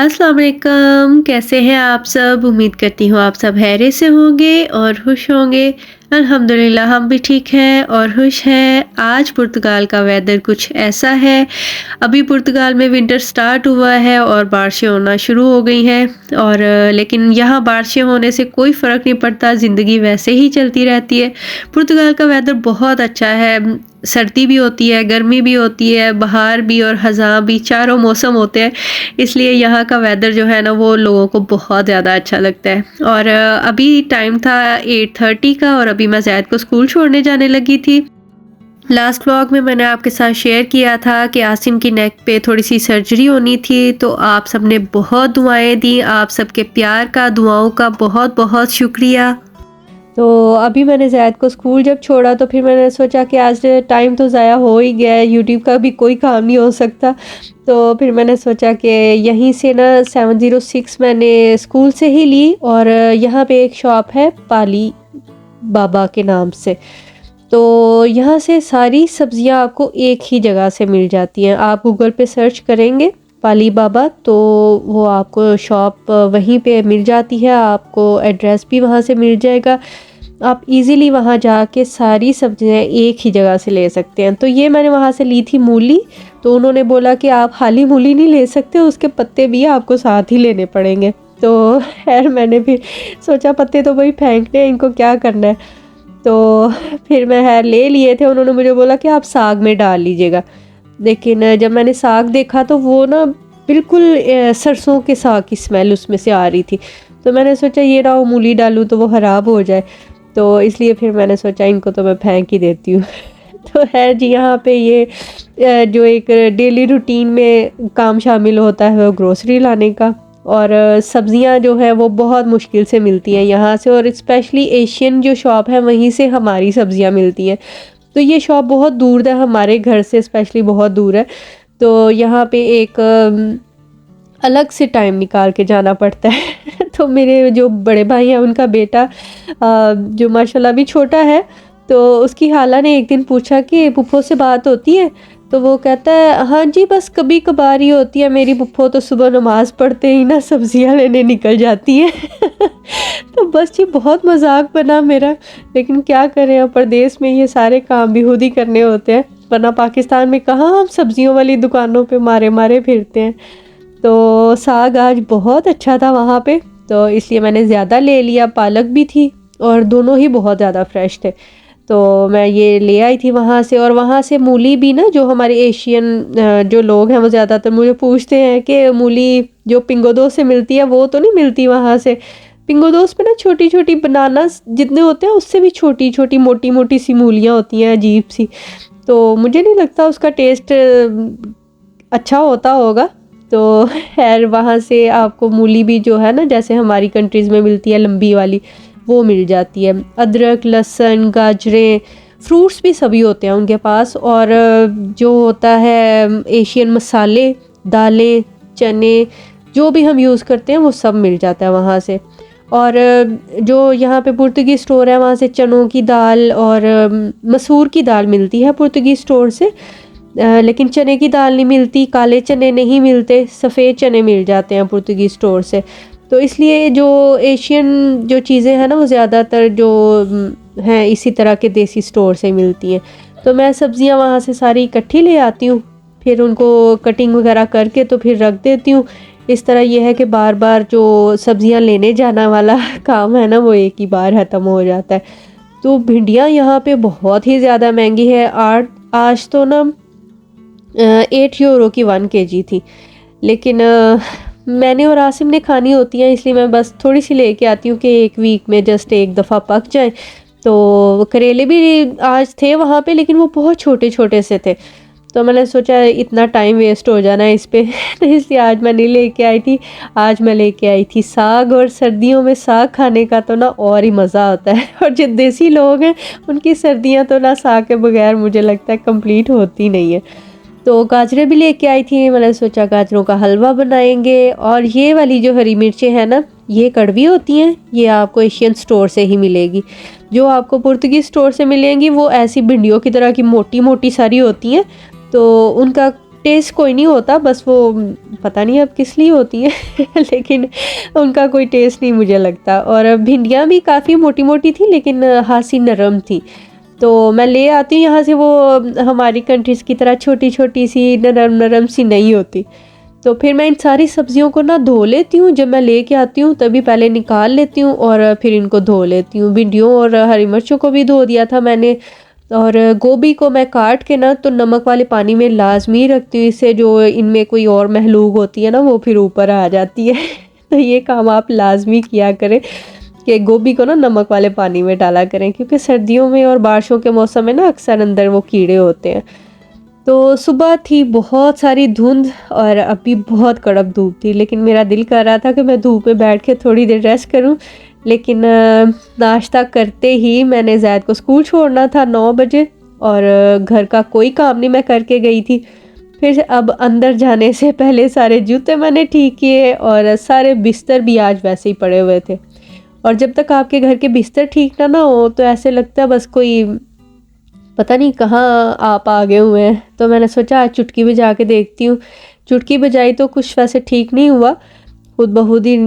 अस्सलाम वालेकुम, कैसे हैं आप सब? उम्मीद करती हूँ आप सब खैरियत से होंगे और खुश होंगे। अल्हम्दुलिल्लाह हम भी ठीक हैं और खुश हैं। आज पुर्तगाल का वेदर कुछ ऐसा है, अभी पुर्तगाल में विंटर स्टार्ट हुआ है और बारिशें होना शुरू हो गई हैं और लेकिन यहाँ बारिशें होने से कोई फ़र्क नहीं पड़ता, ज़िंदगी वैसे ही चलती रहती है। पुर्तगाल का वेदर बहुत अच्छा है, सर्दी भी होती है, गर्मी भी होती है, बहार भी और ख़ज़ां भी, चारों मौसम होते हैं। इसलिए यहाँ का वेदर जो है ना वो लोगों को बहुत ज़्यादा अच्छा लगता है। और अभी टाइम था 8:30 का और अभी मैं ज़ैद को स्कूल छोड़ने जाने लगी थी। लास्ट व्लॉग में मैंने आपके साथ शेयर किया था कि आसिम की नेक पे थोड़ी-सी सर्जरी होनी थी, तो आप सबने बहुत दुआएँ दी, आप सबके प्यार का, दुआओं का बहुत-बहुत शुक्रिया। तो अभी मैंने ज़ैद को स्कूल जब छोड़ा तो फिर मैंने सोचा कि आज टाइम तो ज़ाया हो ही गया है, यूट्यूब का भी कोई काम नहीं हो सकता। तो फिर मैंने सोचा कि यहीं से ना 706 मैंने स्कूल से ही ली और यहाँ पे एक शॉप है पाली बाबा के नाम से। तो यहाँ से सारी सब्जियाँ आपको एक ही जगह से मिल जाती हैं। आप गूगल पे सर्च करेंगे पाली बाबा तो वो आपको शॉप वहीं पे मिल जाती है, आपको एड्रेस भी वहाँ से मिल जाएगा। आप इजीली वहाँ जाके सारी सब्जियाँ एक ही जगह से ले सकते हैं। तो ये मैंने वहाँ से ली थी मूली, तो उन्होंने बोला कि आप खाली मूली नहीं ले सकते, उसके पत्ते भी आपको साथ ही लेने पड़ेंगे। तो खैर मैंने फिर सोचा पत्ते तो वही फेंकने हैं, इनको क्या करना है। तो फिर मैं खैर ले लिए थे, उन्होंने मुझे बोला कि आप साग में डाल लीजिएगा। लेकिन जब मैंने साग देखा तो वो ना बिल्कुल सरसों के साग की स्मेल उसमें से आ रही थी। तो मैंने सोचा ये ना मूली डालूँ तो वो ख़राब हो जाए। तो इसलिए फिर मैंने सोचा इनको तो मैं फेंक ही देती हूँ। तो है जी, यहाँ पे ये जो एक डेली रूटीन में काम शामिल होता है वो ग्रोसरी लाने का। और सब्जियाँ जो है वो बहुत मुश्किल से मिलती हैं यहाँ से, और स्पेशली एशियन जो शॉप है वहीं से हमारी सब्जियाँ मिलती हैं। तो ये शॉप बहुत दूर है हमारे घर से, स्पेशली बहुत दूर है। तो यहाँ पे एक अलग से टाइम निकाल के जाना पड़ता है। तो मेरे जो बड़े भाई हैं उनका बेटा जो माशाल्लाह अभी छोटा है, तो उसकी खाला ने एक दिन पूछा कि फूफो से बात होती है? तो वो कहता है हाँ जी, बस कभी कभार ही होती है, मेरी फूफो तो सुबह नमाज़ पढ़ते ही ना सब्जियां लेने निकल जाती है। तो बस जी बहुत मजाक बना मेरा, लेकिन क्या करें, अब परदेश में ये सारे काम भी खुद ही करने होते हैं, वरना पाकिस्तान में कहाँ हम सब्जियों वाली दुकानों पे मारे मारे फिरते हैं। तो साग आज बहुत अच्छा था वहाँ पे, तो इसलिए मैंने ज़्यादा ले लिया। पालक भी थी और दोनों ही बहुत ज़्यादा फ्रेश थे, तो मैं ये ले आई थी वहाँ से। और वहाँ से मूली भी ना, जो हमारे एशियन जो लोग हैं वो ज़्यादातर मुझे पूछते हैं कि मूली जो पिंगोदोस से मिलती है वो तो नहीं मिलती वहाँ से। पिंगोदोस में ना छोटी छोटी बनाना जितने होते हैं उससे भी छोटी छोटी मोटी मोटी सी मूलियाँ होती हैं, अजीब सी। तो मुझे नहीं लगता उसका टेस्ट अच्छा होता होगा। तो खैर वहाँ से आपको मूली भी जो है ना, जैसे हमारी कंट्रीज़ में मिलती है लंबी वाली, वो मिल जाती है। अदरक, लहसुन, गाजरें, फ्रूट्स भी सभी होते हैं उनके पास। और जो होता है एशियन मसाले, दालें, चने, जो भी हम यूज़ करते हैं वो सब मिल जाता है वहाँ से। और जो यहाँ पे पुर्तगीज़ स्टोर है वहाँ से चनों की दाल और मसूर की दाल मिलती है पुर्तगीज़ स्टोर से। लेकिन चने की दाल नहीं मिलती, काले चने नहीं मिलते, सफ़ेद चने मिल जाते हैं पुर्तगीज़ स्टोर से। तो इसलिए जो एशियन जो चीज़ें हैं ना वो ज़्यादातर जो हैं इसी तरह के देसी स्टोर से मिलती हैं। तो मैं सब्ज़ियाँ वहाँ से सारी इकट्ठी ले आती हूँ, फिर उनको कटिंग वगैरह करके तो फिर रख देती हूँ। इस तरह ये है कि बार बार जो सब्ज़ियाँ लेने जाना वाला काम है ना वो एक ही बार ख़त्म हो जाता है। तो भिंडियाँ यहाँ पे बहुत ही ज़्यादा महंगी है। आज तो ना 8 यूरो की 1 केजी थी। लेकिन मैंने और आसिम ने खानी होती हैं, इसलिए मैं बस थोड़ी सी लेके आती हूँ कि एक वीक में जस्ट एक दफ़ा पक जाए। तो करेले भी आज थे वहाँ पे, लेकिन वो बहुत छोटे छोटे से थे, तो मैंने सोचा इतना टाइम वेस्ट हो जाना है इस पे। तो इसलिए आज मैं नहीं लेके आई थी। आज मैं लेके आई थी साग, और सर्दियों में साग खाने का तो ना और ही मज़ा आता है। और जो देसी लोग हैं उनकी सर्दियाँ तो ना साग के बगैर मुझे लगता है कंप्लीट होती नहीं है। तो गाजरें भी लेके आई थी, मैंने सोचा गाजरों का हलवा बनाएंगे। और ये वाली जो हरी मिर्चें हैं ना, ये कड़वी होती हैं, ये आपको एशियन स्टोर से ही मिलेगी। जो आपको पुर्तगीज़ स्टोर से मिलेंगी वो ऐसी भिंडियों की तरह की मोटी मोटी सारी होती हैं, तो उनका टेस्ट कोई नहीं होता, बस वो पता नहीं अब किस लिए होती है लेकिन उनका कोई टेस्ट नहीं मुझे लगता। और भिंडियाँ भी काफ़ी मोटी-मोटी थी, लेकिन हाँ सी नरम थी। तो मैं ले आती हूँ यहाँ से, वो हमारी कंट्रीज़ की तरह छोटी-छोटी सी नरम-नरम सी नहीं होती। तो फिर मैं इन सारी सब्जियों को ना धो लेती हूँ, जब मैं लेके आती हूँ तभी पहले निकाल लेती हूँ और फिर इनको धो लेती हूँ। भिंडियों और हरी मिर्चों को भी धो दिया था मैंने, और गोभी को मैं काट के ना तो नमक वाले पानी में लाज़मी रखती हूँ, इससे जो इनमें कोई और महलूक होती है ना वो फिर ऊपर आ जाती है तो ये काम आप लाज़मी किया करें कि गोभी को ना नमक वाले पानी में डाला करें, क्योंकि सर्दियों में और बारिशों के मौसम में ना अक्सर अंदर वो कीड़े होते हैं। तो सुबह थी बहुत सारी धुंध और अभी बहुत कड़क धूप थी, लेकिन मेरा दिल कर रहा था कि मैं धूप में बैठ के थोड़ी देर रेस्ट करूं। लेकिन नाश्ता करते ही मैंने ज़ैद को स्कूल छोड़ना था 9 बजे, और घर का कोई काम नहीं मैं करके गई थी। फिर अब अंदर जाने से पहले सारे जूते मैंने ठीक किए, और सारे बिस्तर भी आज वैसे ही पड़े हुए थे। और जब तक आपके घर के बिस्तर ठीक ना हो तो ऐसे लगता है बस कोई पता नहीं कहाँ आप आ गए हुए हैं। तो मैंने सोचा आज चुटकी बजा के देखती हूँ। चुटकी बजाई तो कुछ वैसे ठीक नहीं हुआ, खुद ब खुद ही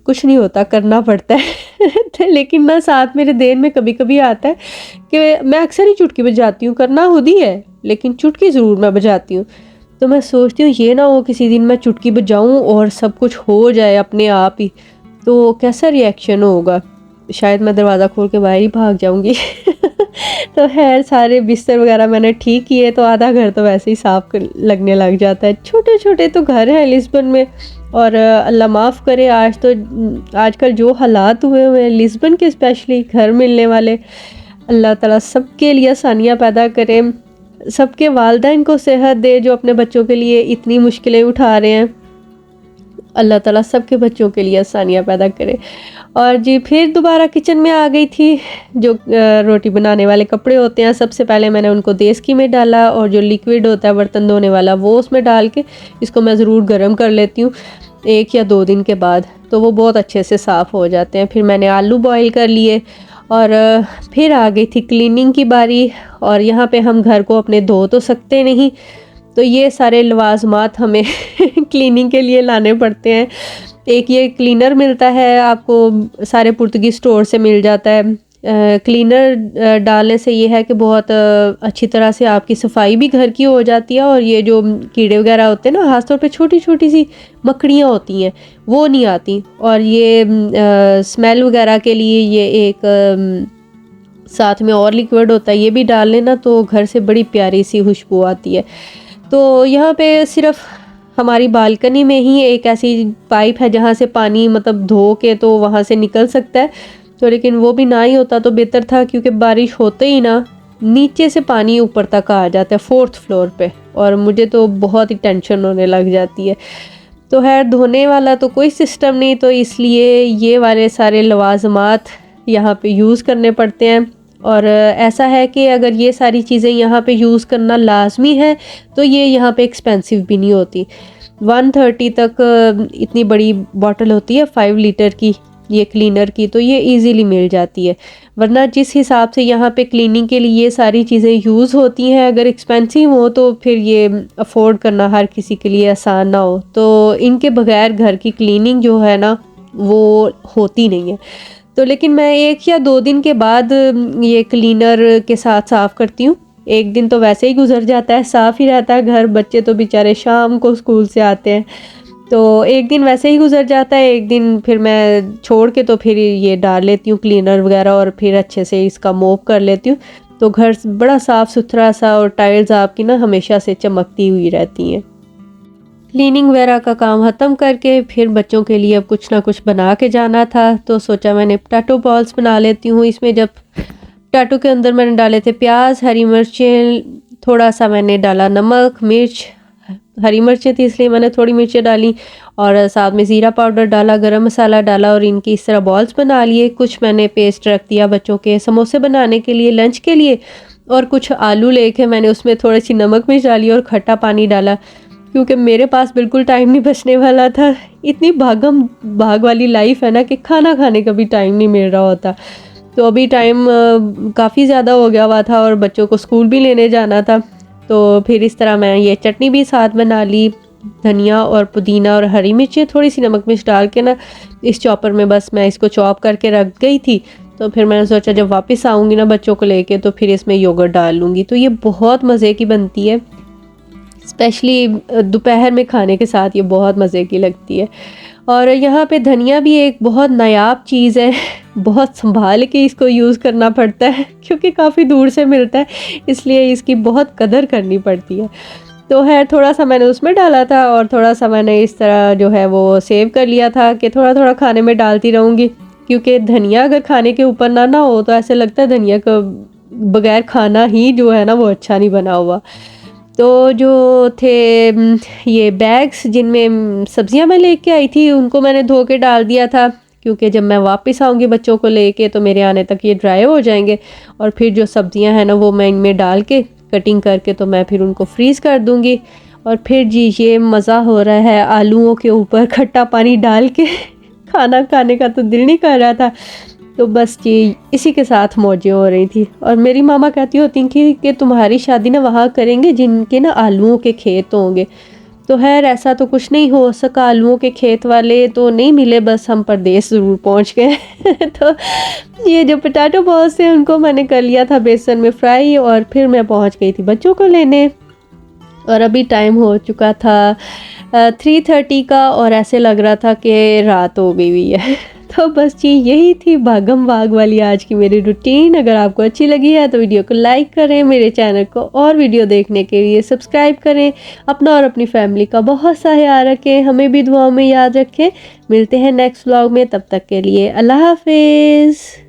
कुछ नहीं होता, करना पड़ता है तो लेकिन ना साथ मेरे देन में कभी कभी आता है कि मैं अक्सर ही चुटकी बजाती हूँ, करना खुद ही है लेकिन चुटकी ज़रूर मैं बजाती हूँ। तो मैं सोचती हूँ ये ना हो किसी दिन मैं चुटकी बजाऊँ और सब कुछ हो जाए अपने आप ही, तो कैसा रिएक्शन होगा, शायद मैं दरवाज़ा खोल के बाहर ही भाग जाऊँगी तो खैर सारे बिस्तर वगैरह मैंने ठीक किए, तो आधा घर तो वैसे ही साफ लगने लग जाता है। छोटे छोटे तो घर हैं लिस्बन में, और अल्लाह माफ़ करे आज तो आजकल जो हालात हुए हुए हैं लिस्बन के, स्पेशली घर मिलने वाले, अल्लाह ताला सबके लिए आसानियाँ पैदा करे, सबके वालिदैन को सेहत दे जो अपने बच्चों के लिए इतनी मुश्किलें उठा रहे हैं। अल्लाह ताला सबके बच्चों के लिए आसानियाँ पैदा करे। और जी फिर दोबारा किचन में आ गई थी। जो रोटी बनाने वाले कपड़े होते हैं सबसे पहले मैंने उनको देसकी में डाला, और जो लिक्विड होता है बर्तन धोने वाला वो उसमें डाल के इसको मैं ज़रूर गर्म कर लेती हूँ 1 या 2 दिन के बाद, तो वो बहुत अच्छे से साफ़ हो जाते हैं। फिर मैंने आलू बॉईल कर लिए, और फिर आ गई थी क्लीनिंग की बारी। और यहाँ पे हम घर को अपने धो तो सकते नहीं, तो ये सारे लवाजमात हमें क्लीनिंग के लिए लाने पड़ते हैं। एक ये क्लीनर मिलता है आपको, सारे पुर्तगीज़ स्टोर से मिल जाता है। क्लीनर डालने से ये है कि बहुत अच्छी तरह से आपकी सफाई भी घर की हो जाती है, और ये जो कीड़े वगैरह होते हैं ना, ख़ासतौर पे छोटी छोटी सी मकड़ियाँ होती हैं वो नहीं आती। और ये स्मेल वगैरह के लिए ये एक साथ में और लिक्विड होता है, ये भी डाल लेना तो घर से बड़ी प्यारी सी खुशबू आती है। तो यहाँ पे सिर्फ हमारी बालकनी में ही एक ऐसी पाइप है जहाँ से पानी मतलब धो के तो वहाँ से निकल सकता है, तो लेकिन वो भी ना ही होता तो बेहतर था, क्योंकि बारिश होते ही ना नीचे से पानी ऊपर तक आ जाता है 4th फ्लोर पे, और मुझे तो बहुत ही टेंशन होने लग जाती है। तो खैर धोने वाला तो कोई सिस्टम नहीं, तो इसलिए ये वाले सारे लवाजमात यहाँ पे यूज़ करने पड़ते हैं। और ऐसा है कि अगर ये सारी चीज़ें यहाँ पे यूज़ करना लाजमी है तो ये यहाँ पे एक्सपेंसिव भी नहीं होती। 130 तक इतनी बड़ी बॉटल होती है 5 लीटर की ये क्लीनर की, तो ये इजीली मिल जाती है। वरना जिस हिसाब से यहाँ पे क्लीनिंग के लिए ये सारी चीज़ें यूज़ होती हैं, अगर एक्सपेंसिव हो तो फिर ये अफोर्ड करना हर किसी के लिए आसान ना हो, तो इनके बगैर घर की क्लीनिंग जो है ना वो होती नहीं है। तो लेकिन मैं 1 या 2 दिन के बाद ये क्लीनर के साथ साफ़ करती हूँ। एक दिन तो वैसे ही गुजर जाता है, साफ़ ही रहता है घर, बच्चे तो बेचारे शाम को स्कूल से आते हैं, तो एक दिन वैसे ही गुजर जाता है। एक दिन फिर मैं छोड़ के तो फिर ये डाल लेती हूँ क्लीनर वगैरह, और फिर अच्छे से इसका मोप कर लेती हूँ, तो घर बड़ा साफ़ सुथरा सा, और टाइल्स आपकी ना हमेशा से चमकती हुई रहती हैं। क्लीनिंग वगैरह का काम ख़त्म करके फिर बच्चों के लिए अब कुछ ना कुछ बना के जाना था, तो सोचा मैंने पोटैटो बॉल्स बना लेती हूँ। इसमें जब पोटैटो के अंदर मैंने डाले थे प्याज, हरी मिर्चें, थोड़ा सा मैंने डाला नमक, मिर्च, हरी मिर्चें थी इसलिए मैंने थोड़ी मिर्चें डाली, और साथ में ज़ीरा पाउडर डाला, गरम मसाला डाला, और इनकी इस तरह बॉल्स बना लिए। कुछ मैंने पेस्ट रख दिया बच्चों के समोसे बनाने के लिए लंच के लिए, और कुछ आलू लेके मैंने उसमें थोड़ी सी नमक मिर्च डाली और खट्टा पानी डाला, क्योंकि मेरे पास बिल्कुल टाइम नहीं बचने वाला था। इतनी भागम भाग वाली लाइफ है ना कि खाना खाने का भी टाइम नहीं मिल रहा होता। तो अभी टाइम काफ़ी ज़्यादा हो गया हुआ था, और बच्चों को स्कूल भी लेने जाना था, तो फिर इस तरह मैं ये चटनी भी साथ बना ली, धनिया और पुदीना और हरी मिर्ची थोड़ी सी नमक मिर्च डाल के ना इस चॉपर में बस मैं इसको चॉप करके रख गई थी। तो फिर मैंने सोचा जब वापस आऊँगी ना बच्चों को लेके तो फिर इसमें योगर्ट डाल लूँगी। तो ये बहुत मज़े की बनती है, स्पेशली दोपहर में खाने के साथ ये बहुत मज़े की लगती है। और यहाँ पे धनिया भी एक बहुत नायाब चीज़ है, बहुत संभाल के इसको यूज़ करना पड़ता है क्योंकि काफ़ी दूर से मिलता है, इसलिए इसकी बहुत कदर करनी पड़ती है। तो है थोड़ा सा मैंने उसमें डाला था और थोड़ा सा मैंने इस तरह जो है वो सेव कर लिया था कि थोड़ा थोड़ा खाने में डालती रहूँगी, क्योंकि धनिया अगर खाने के ऊपर ना हो तो ऐसे लगता है धनिया का बगैर खाना ही जो है ना वो अच्छा नहीं बना हुआ। तो जो थे ये बैग्स जिनमें सब्जियां मैं लेके आई थी उनको मैंने धो के डाल दिया था, क्योंकि जब मैं वापस आऊँगी बच्चों को लेके तो मेरे आने तक ये ड्राई हो जाएंगे। और फिर जो सब्जियां हैं ना वो मैं इनमें डाल के कटिंग करके तो मैं फिर उनको फ्रीज़ कर दूँगी। और फिर जी ये मज़ा हो रहा है आलूओं के ऊपर खट्टा पानी डाल के खाना खाने का तो दिल नहीं कर रहा था। तो बस ये इसी के साथ मौजें हो रही थी। और मेरी मामा कहती होती कि तुम्हारी शादी ना वहाँ करेंगे जिनके ना आलूओं के खेत होंगे। तो खैर ऐसा तो कुछ नहीं हो सका, आलूओं के खेत वाले तो नहीं मिले, बस हम परदेस ज़रूर पहुँच गए। तो ये जो पोटैटो बॉल्स थे उनको मैंने कर लिया था बेसन में फ्राई और फिर मैं पहुँच गई थी बच्चों को लेने। और अभी टाइम हो चुका था 3:30 का और ऐसे लग रहा था कि रात हो गई हुई है। तो बस जी यही थी भागम भाग वाली आज की मेरी रूटीन। अगर आपको अच्छी लगी है तो वीडियो को लाइक करें, मेरे चैनल को और वीडियो देखने के लिए सब्सक्राइब करें। अपना और अपनी फैमिली का बहुत सा ख्याल रखें, हमें भी दुआओं में याद रखें। मिलते हैं नेक्स्ट व्लॉग में, तब तक के लिए अल्लाह हाफिज़।